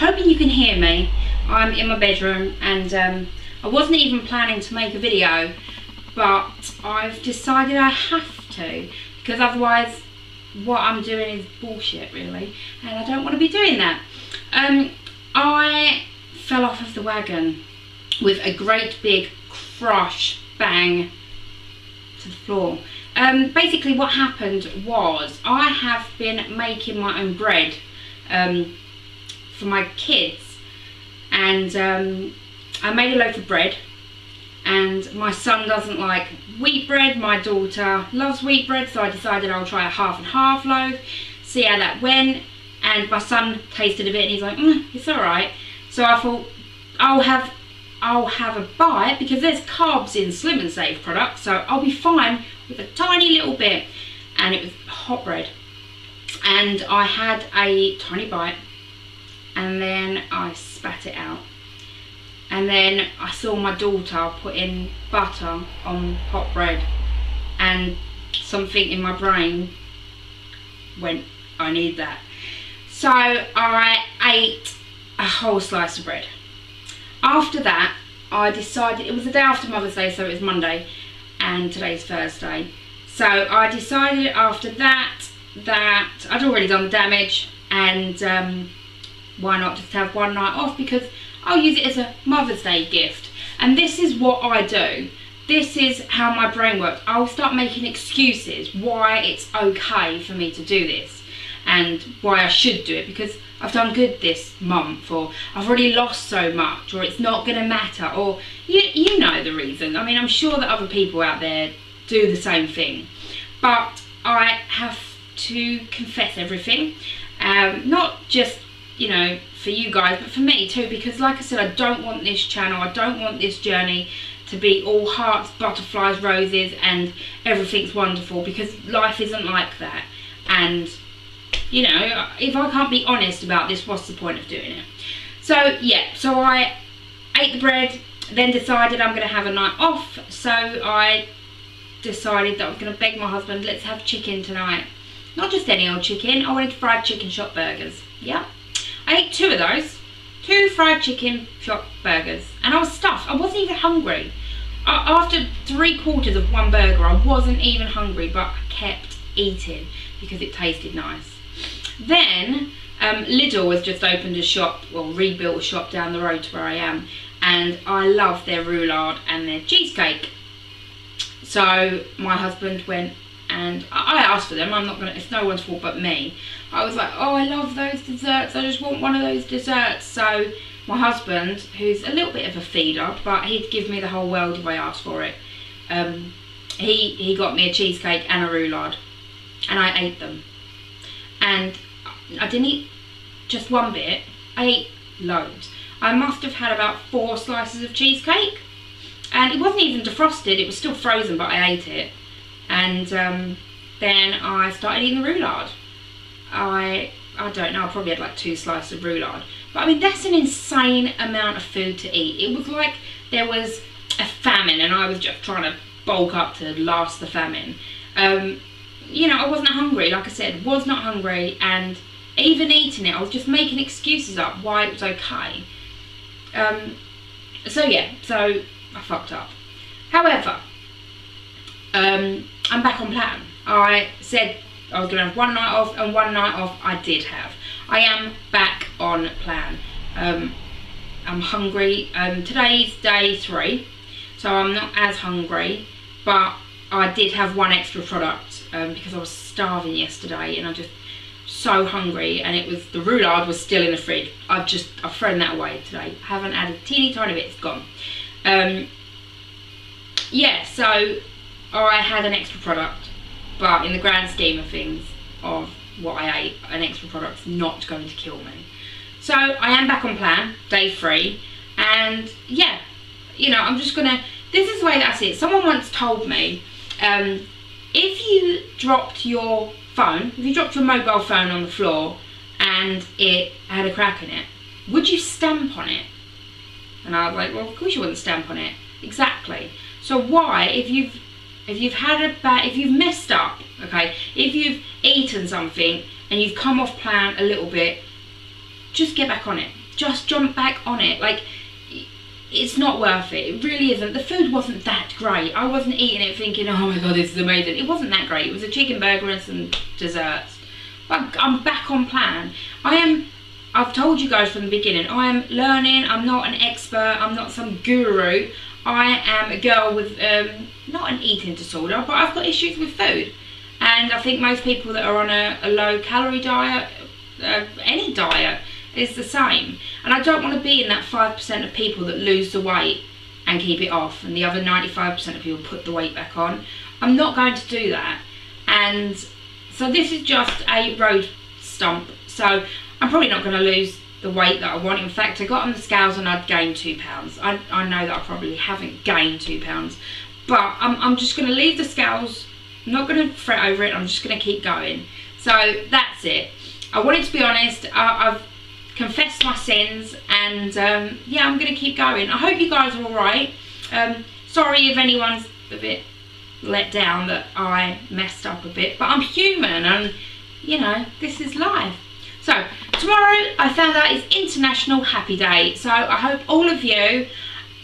hoping you can hear me. I'm in my bedroom and I wasn't even planning to make a video, but I've decided I have to, because otherwise what I'm doing is bullshit really, and I don't want to be doing that. I fell off of the wagon with a great big crash, bang to the floor. Basically what happened was I have been making my own bread for my kids, and I made a loaf of bread, and my son doesn't like wheat bread, my daughter loves wheat bread, so I decided I'll try a half and half loaf, see how that went. And my son tasted a bit and he's like, it's alright. So I thought I'll have a bite, because there's carbs in Slim and Safe products, so I'll be fine with a tiny little bit. And it was hot bread, and I had a tiny bite, and then I spat it out. And then I saw my daughter putting butter on hot bread, and something in my brain went, I need that. So I ate a whole slice of bread. After that, I decided, it was the day after Mother's Day, so it was Monday, and today's Thursday. So I decided after that I'd already done the damage, and why not just have one night off, because I'll use it as a Mother's Day gift. And this is what I do. This is how my brain works. I'll start making excuses why it's okay for me to do this, and why I should do it, because I've done good this month, or I've already lost so much, or it's not going to matter, or you know the reason. I mean, I'm sure that other people out there do the same thing, but I have to confess everything, not just, you know, for you guys, but for me too, because like I said, I don't want this channel, I don't want this journey to be all hearts, butterflies, roses and everything's wonderful, because life isn't like that. And you know, if I can't be honest about this, what's the point of doing it? So yeah, so I ate the bread, then decided I'm going to have a night off. So I decided that I was going to beg my husband, let's have chicken tonight. Not just any old chicken, I wanted fried chicken shop burgers. Yeah, I ate 2 of those, 2 fried chicken shop burgers, and I was stuffed. I wasn't even hungry. After 3/4 of one burger, I wasn't even hungry, but I kept eating because it tasted nice. Then Lidl has just opened a shop, well, rebuilt a shop down the road to where I am, and I love their roulade and their cheesecake. So my husband went, and I asked for them. I'm not gonna, it's no one's fault but me. I was like, oh, I love those desserts, I just want one of those desserts. So my husband, who's a little bit of a feeder, but he'd give me the whole world if I asked for it, he got me a cheesecake and a roulade, and I ate them. And I didn't eat just one bit, I ate loads. I must have had about 4 slices of cheesecake, and it wasn't even defrosted, it was still frozen, but I ate it. And then I started eating the roulade. I don't know, I probably had like 2 slices of roulade. But I mean, that's an insane amount of food to eat. It was like there was a famine and I was just trying to bulk up to last the famine. You know, I wasn't hungry, like I said, was not hungry, and even eating it, I was just making excuses up why it was okay. So yeah, so I fucked up. However, I'm back on plan. I said I was going to have one night off, and one night off I did have. I am back on plan. I'm hungry. Today's day 3, so I'm not as hungry, but I did have 1 extra product because I was starving yesterday and I'm just so hungry, and it was, the roulade was still in the fridge. I've thrown that away today. I haven't added a teeny tiny bit, it's gone. Yeah, so I had an extra product, but in the grand scheme of things of what I ate, an extra product's not going to kill me. So I am back on plan, day 3, and yeah, you know, I'm just gonna, this is the way that I see it. Someone once told me, if you dropped your phone, if you dropped your mobile phone on the floor and it had a crack in it, would you stamp on it? And I was like, well, of course you wouldn't stamp on it. Exactly. So why, if you've had a bad, if you've messed up, okay, if you've eaten something and you've come off plan a little bit, just get back on it. just jump back on it. Like, it's not worth it. It really isn't. The food wasn't that great. I wasn't eating it thinking, oh my god, this is amazing. It wasn't that great. It was a chicken burger and some desserts. But I'm back on plan. I've told you guys from the beginning, I am learning. I'm not an expert. I'm not some guru. I am a girl with not an eating disorder, but I've got issues with food. And I think most people that are on a low calorie diet, any diet, is the same. And I don't want to be in that 5% of people that lose the weight and keep it off, and the other 95% of people put the weight back on. I'm not going to do that. And so this is just a road stump. So I'm probably not going to lose the weight that I want. In fact, I got on the scales and I'd gained 2 pounds. I know that I probably haven't gained 2 pounds, but I'm just going to leave the scales. I'm not going to fret over it. I'm just going to keep going. So that's it. I wanted to be honest. I've confessed my sins, and yeah, I'm going to keep going. I hope you guys are all right. Sorry if anyone's a bit let down that I messed up a bit, but I'm human, and you know, this is life. So tomorrow, I found out, is International Happy Day, so I hope all of you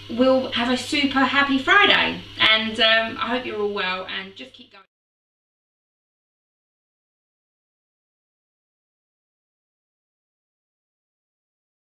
will have a super happy Friday, and I hope you're all well, and just keep going.